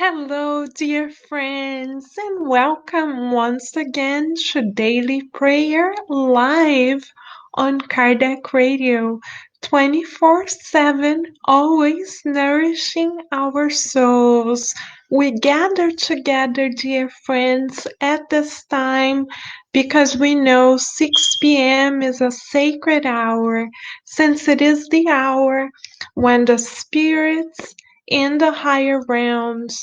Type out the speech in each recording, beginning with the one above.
Hello, dear friends, and welcome once again to Daily Prayer live on Kardec Radio 24/7, always nourishing our souls. We gather together, dear friends, at this time because we know 6 p.m. is a sacred hour, since it is the hour when the spirits in the higher realms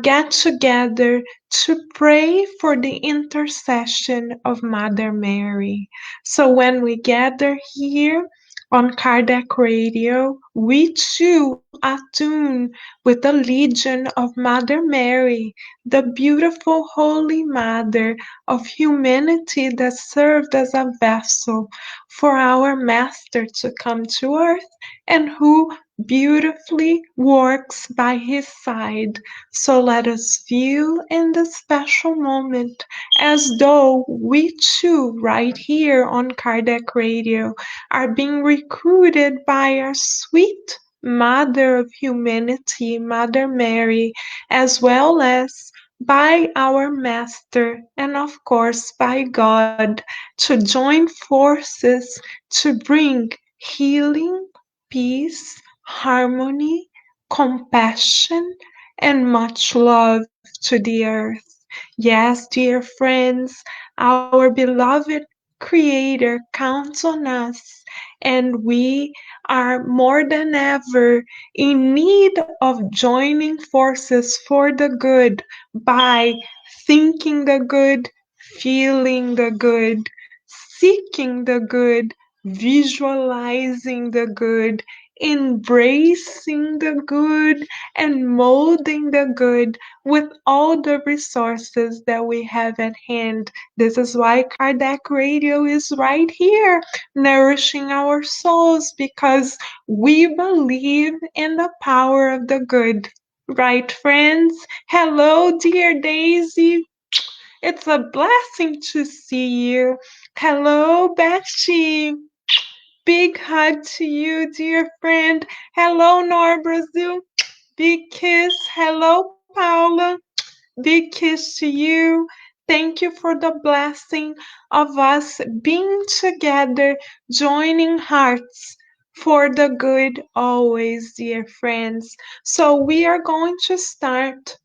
get together to pray for the intercession of Mother Mary. So when we gather here on Kardec Radio, we too attune with the legion of Mother Mary, the beautiful Holy Mother of humanity that served as a vessel for our Master to come to earth and who beautifully works by his side. So let us view in this special moment as though we too, right here on Kardec Radio, are being recruited by our sweet Mother of Humanity, Mother Mary, as well as by our Master and, of course, by God to join forces to bring healing, peace, harmony, compassion, and much love to the earth. Yes, dear friends, our beloved Creator counts on us, and we are more than ever in need of joining forces for the good by thinking the good, feeling the good, seeking the good, visualizing the good, embracing the good, and molding the good with all the resources that we have at hand. This is why Kardec Radio is right here, nourishing our souls, because we believe in the power of the good. Right, friends? Hello, dear Daisy. It's a blessing to see you. Hello, Betty. Big hug to you, dear friend. Hello, Nora Brazil. Big kiss. Hello, Paula. Big kiss to you. Thank you for the blessing of us being together, joining hearts for the good always, dear friends. So, we are going to start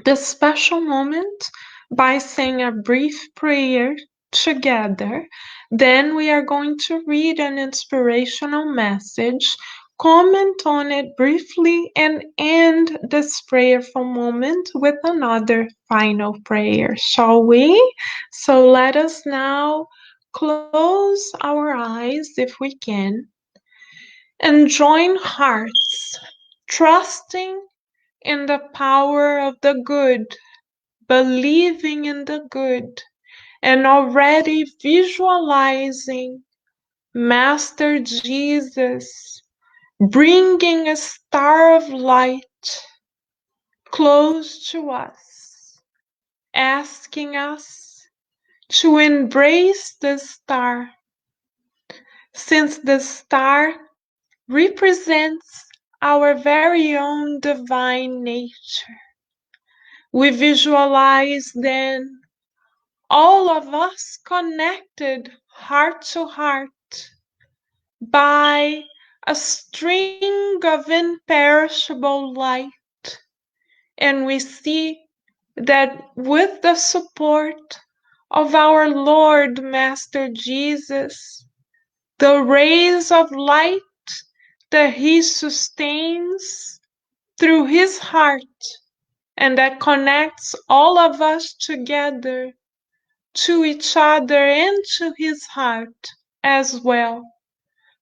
this special moment by saying a brief prayer together. Then we are going to read an inspirational message, comment on it briefly, and end this prayerful moment with another final prayer, shall we? So let us now close our eyes if we can and join hearts, trusting in the power of the good, believing in the good, and already visualizing Master Jesus bringing a star of light close to us, asking us to embrace the star, since the star represents our very own divine nature. We visualize then all of us connected heart to heart by a string of imperishable light, and we see that with the support of our Lord Master Jesus, the rays of light that he sustains through his heart and that connects all of us together to each other and to his heart as well,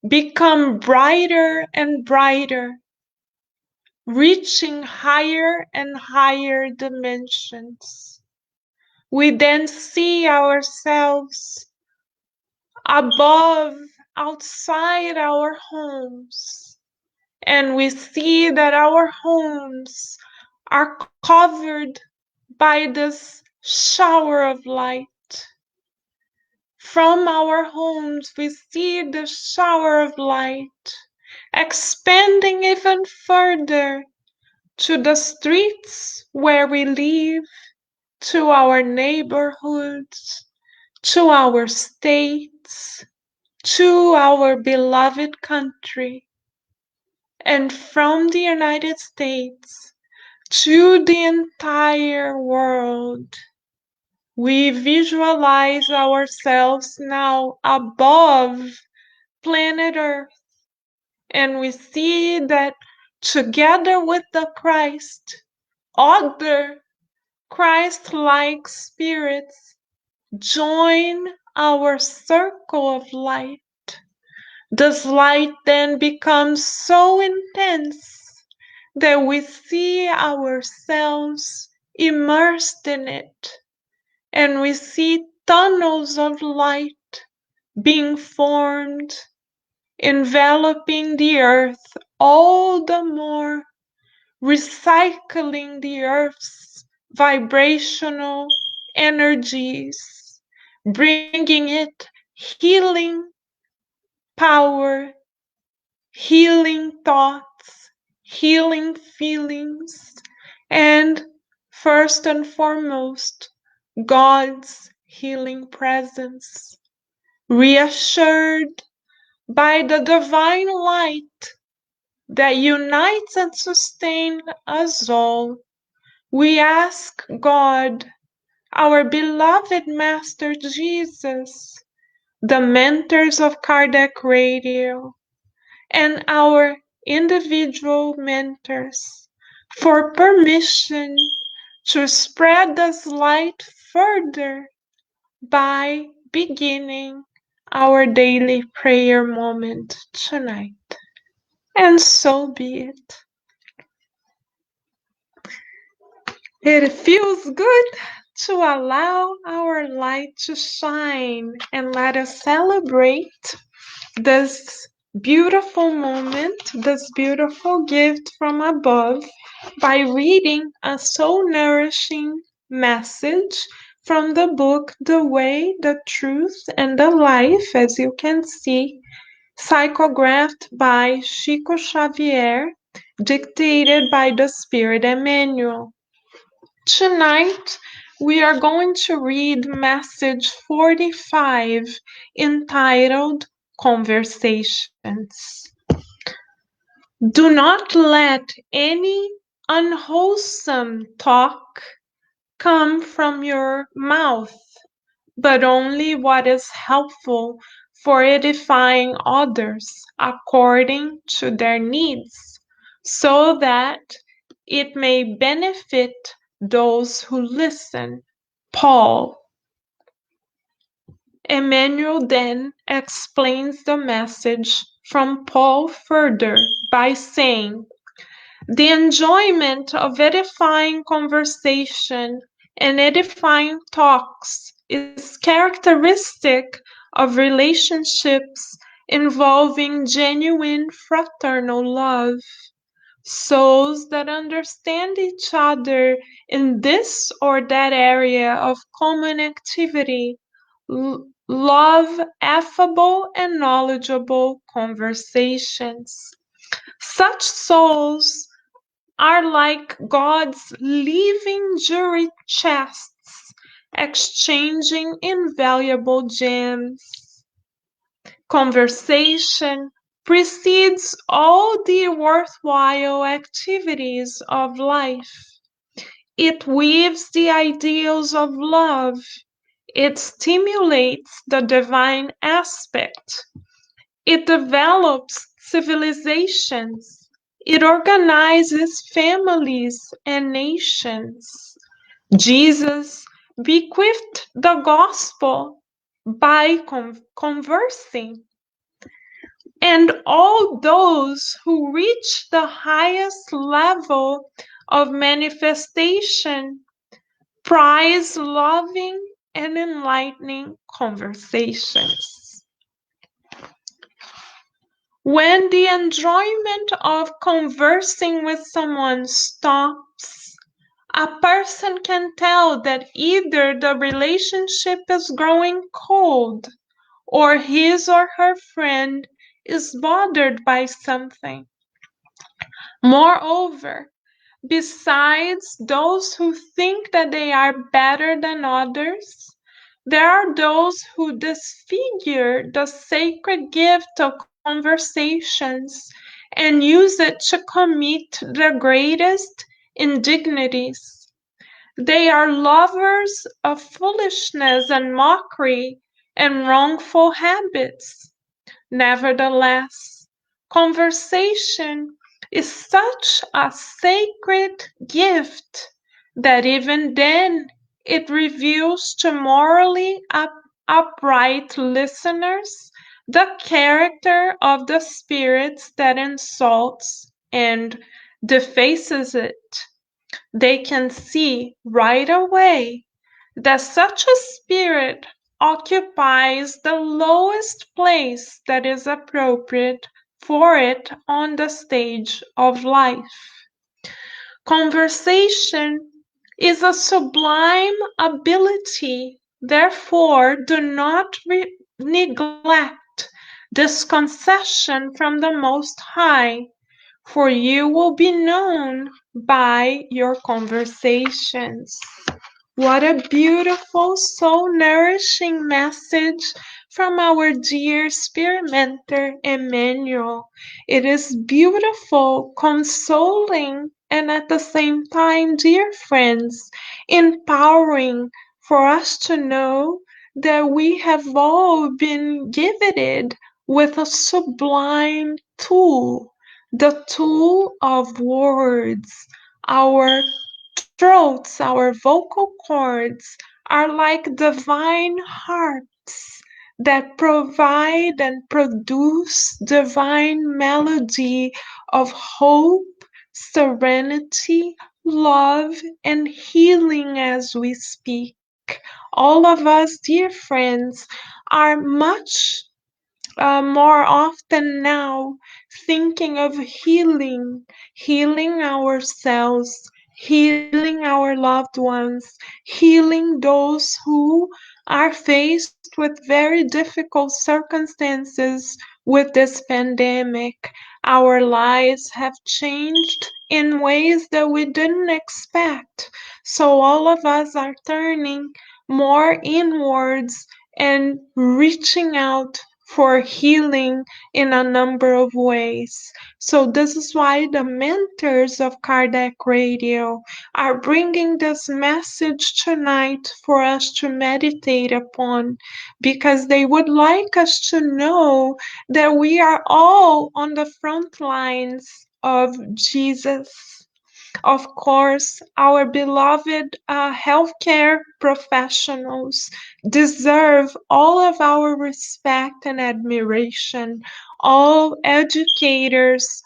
become brighter and brighter, reaching higher and higher dimensions. We then see ourselves above, outside our homes, and we see that our homes are covered by this shower of light. From our homes, we see the shower of light expanding even further to the streets where we live, to our neighborhoods, to our states, to our beloved country, and from the United States to the entire world. We visualize ourselves now above planet Earth, and we see that together with the Christ, other Christ-like spirits join our circle of light. This light then becomes so intense that we see ourselves immersed in it, and we see tunnels of light being formed, enveloping the earth all the more, recycling the earth's vibrational energies, bringing it healing power, healing thoughts, healing feelings, and first and foremost, God's healing presence. Reassured by the divine light that unites and sustains us all, we ask God, our beloved Master Jesus, the mentors of Kardec Radio, and our individual mentors for permission to spread this light further by beginning our daily prayer moment tonight. And so be it. It feels good to allow our light to shine, and let us celebrate this beautiful moment, this beautiful gift from above, by reading a soul nourishing message from the book The Way, the Truth, and the Life, as you can see, psychographed by Chico Xavier, dictated by the Spirit Emmanuel. Tonight, we are going to read message 45, entitled Conversations. Do not let any unwholesome talk come from your mouth, but only what is helpful for edifying others according to their needs, so that it may benefit those who listen. Paul. Emmanuel then explains the message from Paul further by saying, the enjoyment of edifying conversation and edifying talks is characteristic of relationships involving genuine fraternal love. Souls that understand each other in this or that area of common activity love affable and knowledgeable conversations. Such souls are like God's living jury chests, exchanging invaluable gems. Conversation precedes all the worthwhile activities of life. It weaves the ideals of love. It stimulates the divine aspect. It develops civilizations. It organizes families and nations. Jesus bequeathed the gospel by conversing. And all those who reach the highest level of manifestation prize loving and enlightening conversations. When the enjoyment of conversing with someone stops, a person can tell that either the relationship is growing cold, or his or her friend is bothered by something. Moreover, Besides those who think that they are better than others, there are those who disfigure the sacred gift of conversations and use it to commit the greatest indignities. They are lovers of foolishness and mockery and wrongful habits. Nevertheless, conversation is such a sacred gift that even then it reveals to morally upright listeners the character of the spirit that insults and defaces it. They can see right away that such a spirit occupies the lowest place that is appropriate for it on the stage of life. Conversation is a sublime ability, therefore, do not neglect this concession from the Most High, for you will be known by your conversations. What a beautiful, soul nourishing message from our dear spirit mentor, Emmanuel. It is beautiful, consoling, and at the same time, dear friends, empowering for us to know that we have all been gifted with a sublime tool, the tool of words. Our throats, our vocal cords are like divine harps that provide and produce divine melody of hope, serenity, love, and healing as we speak. All of us, dear friends, are much more often now thinking of healing, healing ourselves, healing our loved ones, healing those who are faced with very difficult circumstances with this pandemic. Our lives have changed in ways that we didn't expect. So all of us are turning more inwards and reaching out for healing in a number of ways. So, this is why the mentors of Kardec Radio are bringing this message tonight for us to meditate upon because they would like us to know that we are all on the front lines of Jesus. Of course, our beloved healthcare professionals deserve all of our respect and admiration. All educators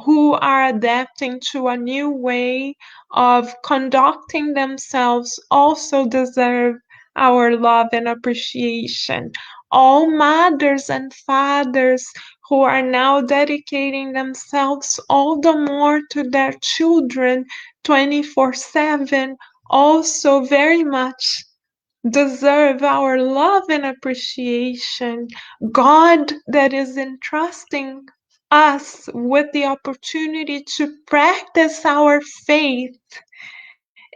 who are adapting to a new way of conducting themselves also deserve our love and appreciation. All mothers and fathers who are now dedicating themselves all the more to their children 24/7 also very much deserve our love and appreciation. God that is entrusting us with the opportunity to practice our faith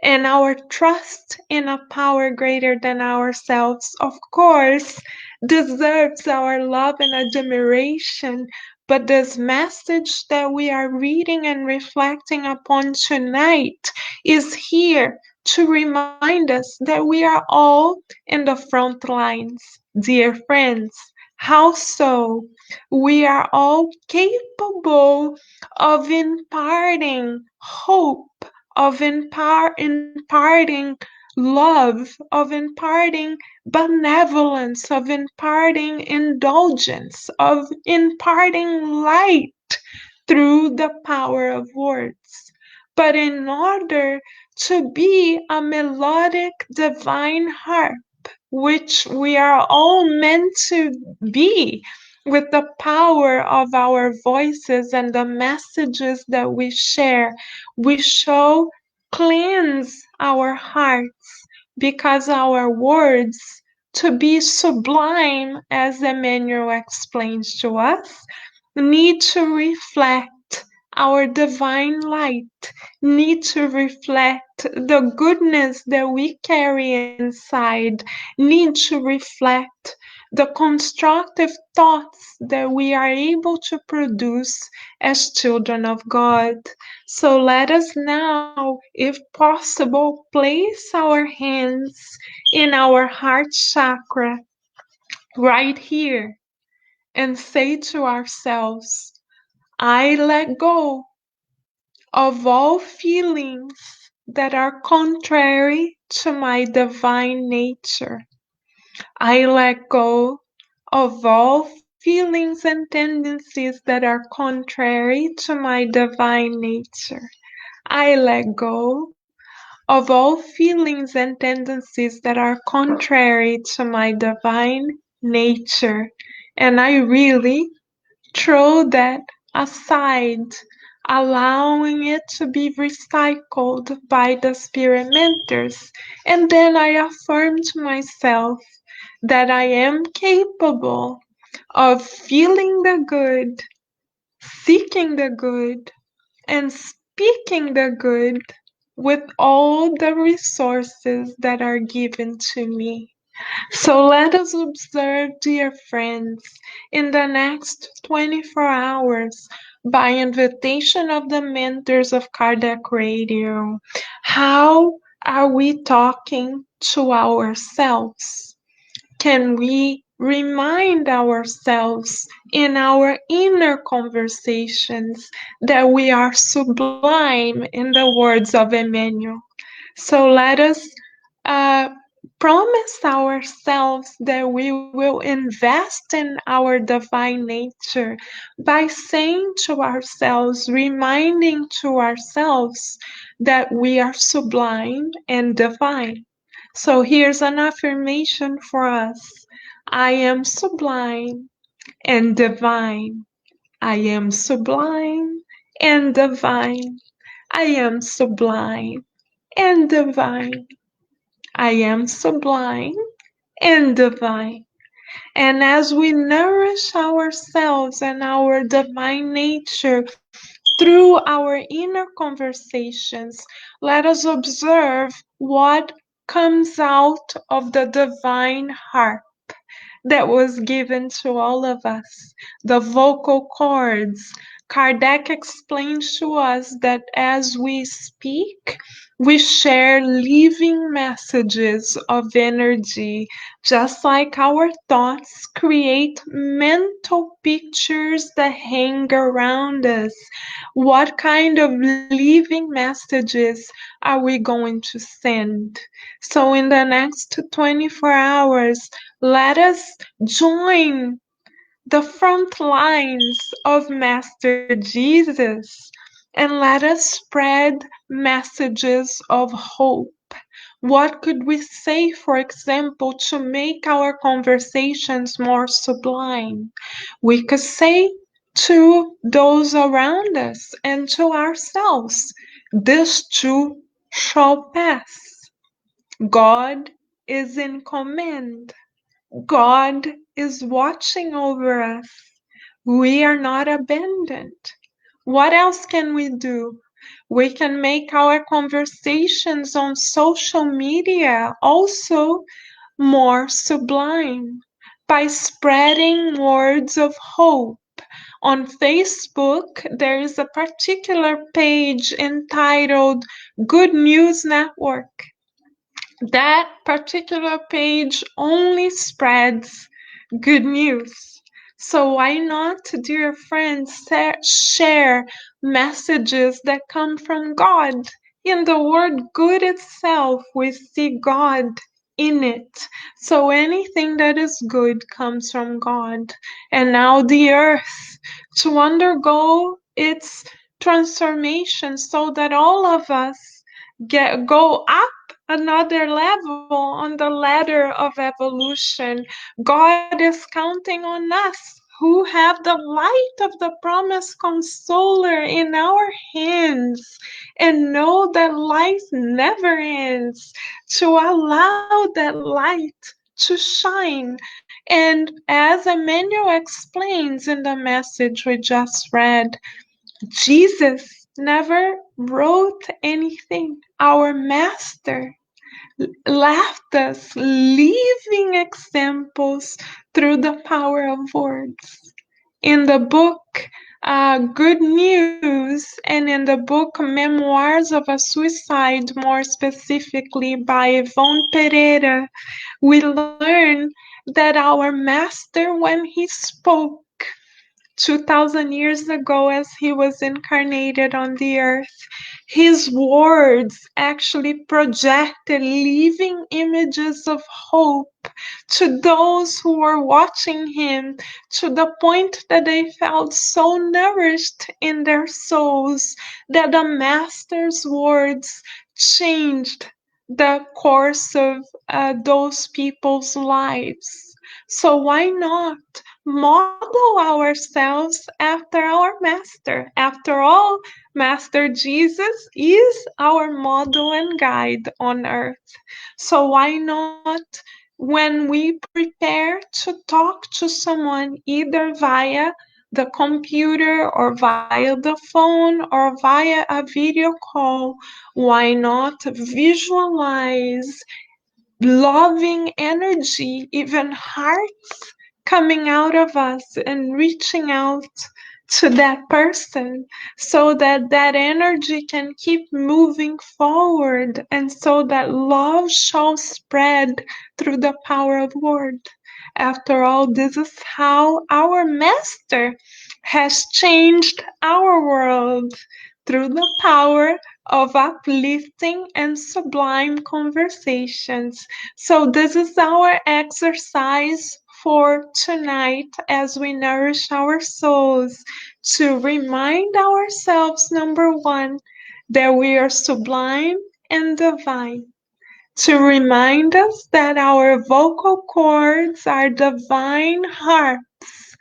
and our trust in a power greater than ourselves, of course, deserves our love and admiration. But this message that we are reading and reflecting upon tonight is here to remind us that we are all in the front lines, dear friends. How so? We are all capable of imparting hope, of imparting love, of imparting benevolence, of imparting indulgence, of imparting light through the power of words. But in order to be a melodic divine harp, which we are all meant to be, with the power of our voices and the messages that we share, we shall cleanse our hearts because our words, to be sublime, as Emmanuel explains to us, need to reflect our divine light need to reflect the goodness that we carry inside, need to reflect the constructive thoughts that we are able to produce as children of God. So let us now, if possible, place our hands in our heart chakra right here and say to ourselves, I let go of all feelings that are contrary to my divine nature. I let go of all feelings and tendencies that are contrary to my divine nature. I let go of all feelings and tendencies that are contrary to my divine nature. And I really throw that aside, allowing it to be recycled by the spirit mentors. And then I affirm to myself that I am capable of feeling the good, seeking the good, and speaking the good with all the resources that are given to me. So let us observe, dear friends, in the next 24 hours, by invitation of the mentors of Kardec Radio, how are we talking to ourselves? Can we remind ourselves in our inner conversations that we are sublime, in the words of Emmanuel? So let us uh, promise ourselves that we will invest in our divine nature by saying to ourselves, reminding to ourselves that we are sublime and divine. So here's an affirmation for us. I am sublime and divine. I am sublime and divine. I am sublime and divine. I am sublime and divine. And as we nourish ourselves and our divine nature through our inner conversations, let us observe what comes out of the divine heart that was given to all of us. The vocal cords. Kardec explains to us that as we speak, we share living messages of energy, just like our thoughts create mental pictures that hang around us. What kind of living messages are we going to send? So, in the next 24 hours, let us join the front lines of Master Jesus and let us spread messages of hope. What could we say, for example, to make our conversations more sublime? We could say to those around us and to ourselves, this too shall pass. God is in command. God is watching over us. We are not abandoned. What else can we do? We can make our conversations on social media also more sublime by spreading words of hope. On Facebook, there is a particular page entitled Good News Network. That particular page only spreads good news. So why not, dear friends, share messages that come from God? In the word good itself, we see God in it. So anything that is good comes from God. And now the earth to undergo its transformation so that all of us go up another level on the ladder of evolution. God is counting on us who have the light of the promised consoler in our hands and know that life never ends, to allow that light to shine. And as Emmanuel explains in the message we just read, Jesus never wrote anything. Our Master left us living examples through the power of words. In the book Good News and in the book Memoirs of a Suicide, more specifically by Yvonne Pereira, we learn that our Master, when he spoke 2000 years ago as he was incarnated on the earth, his words actually projected living images of hope to those who were watching him, to the point that they felt so nourished in their souls that the Master's words changed the course of those people's lives. So why not model ourselves after our Master? After all, Master Jesus is our model and guide on earth. So why not, when we prepare to talk to someone either via the computer or via the phone or via a video call, why not visualize loving energy, even hearts coming out of us and reaching out to that person so that that energy can keep moving forward and so that love shall spread through the power of word. After all, this is how our Master has changed our world, through the power of uplifting and sublime conversations. So, this is our exercise for tonight as we nourish our souls, to remind ourselves, number one, that we are sublime and divine. To remind us that our vocal cords are divine harps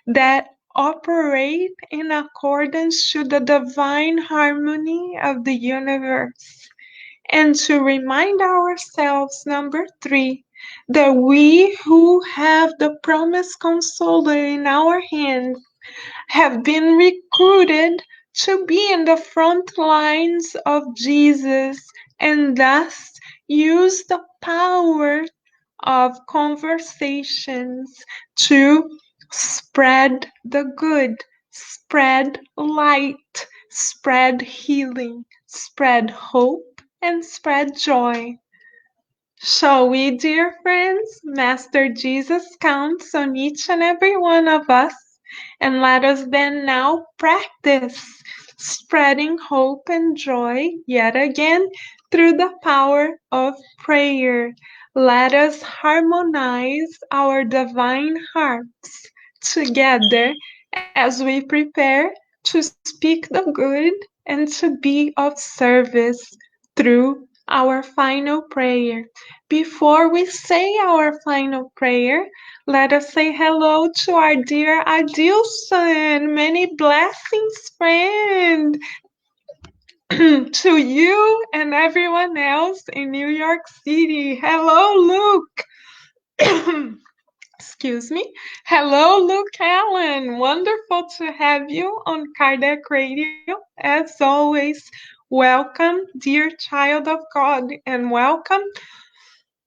that operate in accordance to the divine harmony of the universe. And to remind ourselves, number three, that we who have the promised consoler in our hands have been recruited to be in the front lines of Jesus and thus use the power of conversations to spread the good, spread light, spread healing, spread hope, and spread joy. Shall we, dear friends? Master Jesus counts on each and every one of us, and let us then now practice spreading hope and joy yet again through the power of prayer. Let us harmonize our divine hearts together as we prepare to speak the good and to be of service through our final prayer. Before we say our final prayer, let us say hello to our dear Adilson. Many blessings, friend, to you and everyone else in New York City. Hello, Luke. Excuse me. Hello, Luke Allen. Wonderful to have you on Kardec Radio. As always, welcome, dear child of God, and welcome,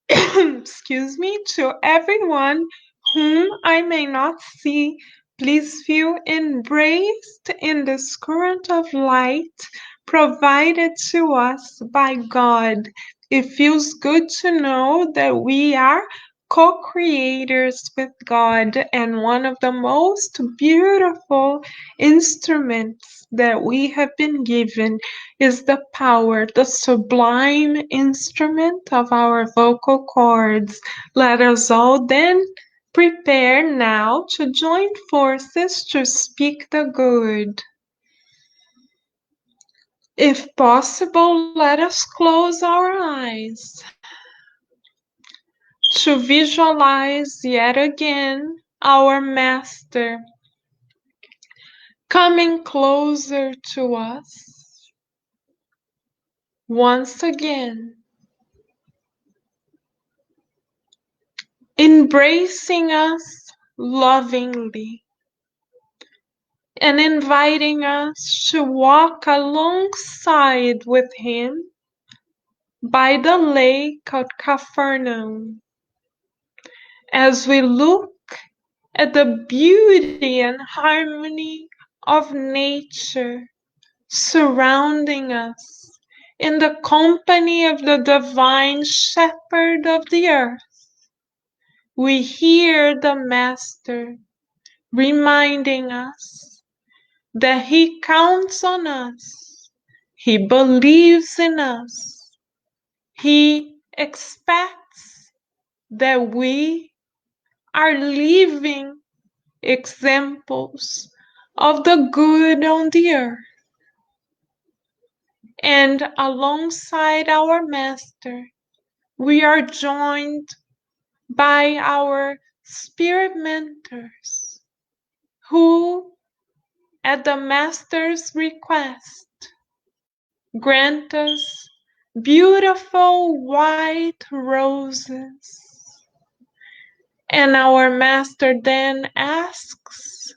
excuse me, to everyone whom I may not see. Please feel embraced in this current of light provided to us by God. It feels good to know that we are co-creators with God, and one of the most beautiful instruments that we have been given is the power, the sublime instrument of our vocal cords. Let us all then prepare now to join forces to speak the good. If possible, let us close our eyes to visualize yet again our Master coming closer to us once again, embracing us lovingly, and inviting us to walk alongside with him by the lake of Capharnaum as we look at the beauty and harmony of nature surrounding us in the company of the divine shepherd of the earth. We hear the Master reminding us that he counts on us, he believes in us, he expects that we are living examples of the good on the earth. And alongside our Master, we are joined by our spirit mentors who, at the Master's request, grant us beautiful white roses. And our Master then asks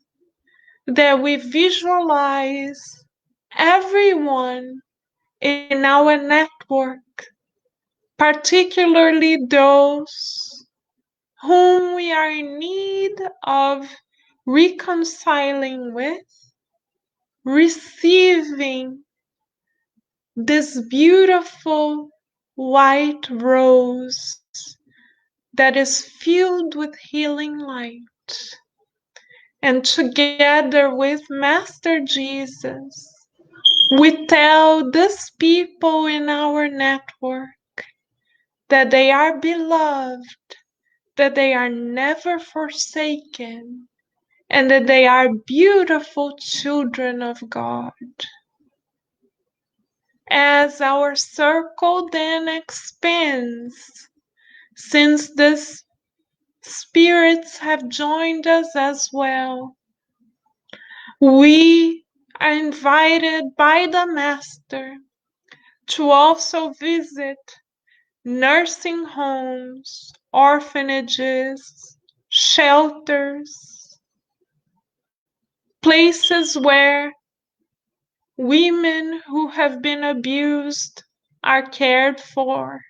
that we visualize everyone in our network, particularly those whom we are in need of reconciling with, receiving this beautiful white rose that is filled with healing light. And together with Master Jesus, we tell these people in our network that they are beloved, that they are never forsaken, and that they are beautiful children of God. As our circle then expands, since these spirits have joined us as well, we are invited by the Master to also visit nursing homes, orphanages, shelters, places where women who have been abused are cared for,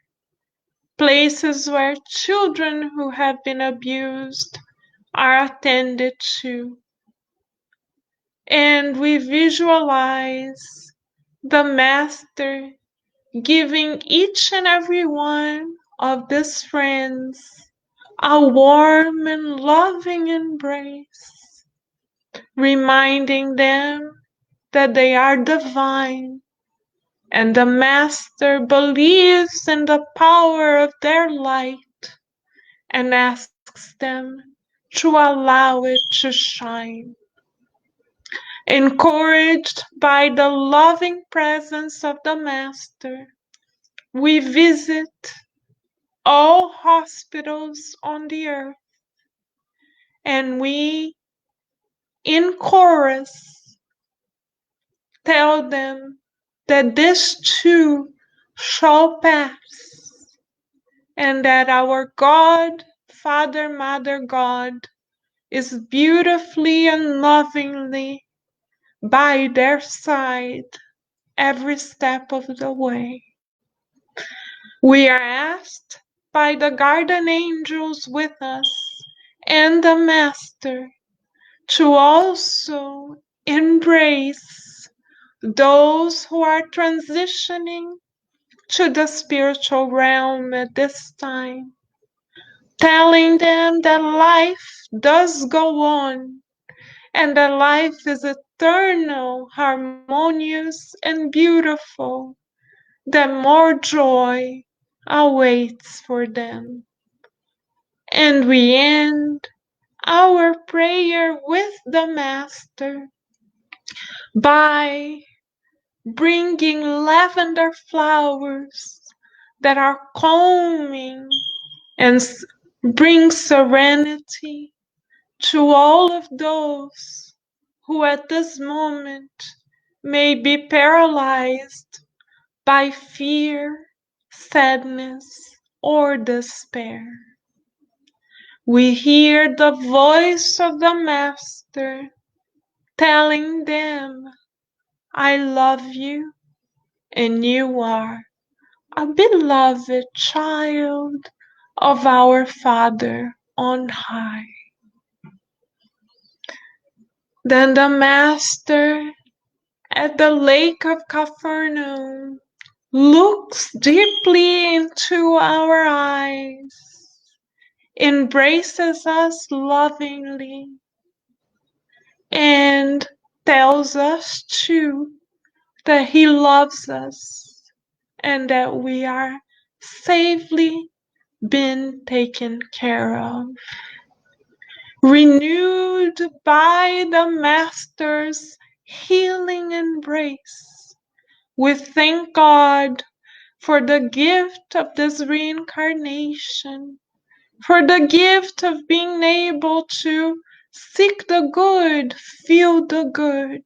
places where children who have been abused are attended to. And we visualize the Master giving each and every one of these friends a warm and loving embrace, reminding them that they are divine and the Master believes in the power of their light and asks them to allow it to shine. Encouraged by the loving presence of the Master, we visit all hospitals on the earth, and we, in chorus, tell them that this too shall pass, and that our God, Father, Mother God, is beautifully and lovingly by their side every step of the way. We are asked by the guardian angels with us and the Master to also embrace those who are transitioning to the spiritual realm at this time, telling them that life does go on and that life is eternal, harmonious, and beautiful, that more joy awaits for them. And we end our prayer with the Master by bringing lavender flowers that are calming and bring serenity to all of those who at this moment may be paralyzed by fear, sadness, or despair. We hear the voice of the Master telling them, I love you and you are a beloved child of our Father on high. Then the Master at the lake of Capharnaum looks deeply into our eyes, embraces us lovingly, and tells us too that He loves us and that we are safely being taken care of. Renewed by the Master's healing embrace, we thank God for the gift of this reincarnation, for the gift of being able to seek the good, feel the good,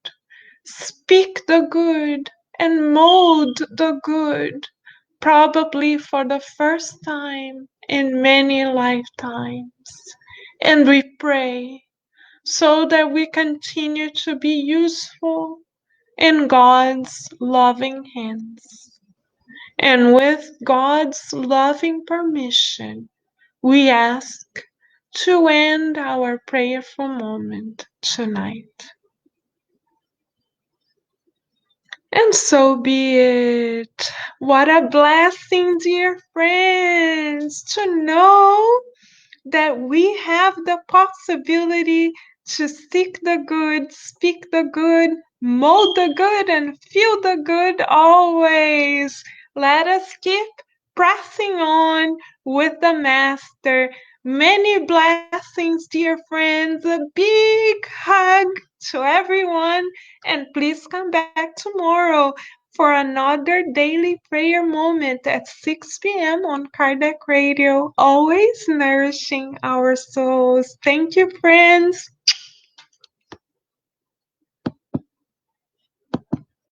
speak the good, and mold the good, probably for the first time in many lifetimes. And we pray so that we continue to be useful in God's loving hands. And with God's loving permission, we ask to end our prayerful moment tonight. And so be it. What a blessing, dear friends, to know that we have the possibility to seek the good, speak the good, mold the good, and feel the good always. Let us keep pressing on with the Master. Many blessings, dear friends. A big hug to everyone. And please come back tomorrow for another daily prayer moment at 6 p.m. on Kardec Radio, always nourishing our souls. Thank you, friends.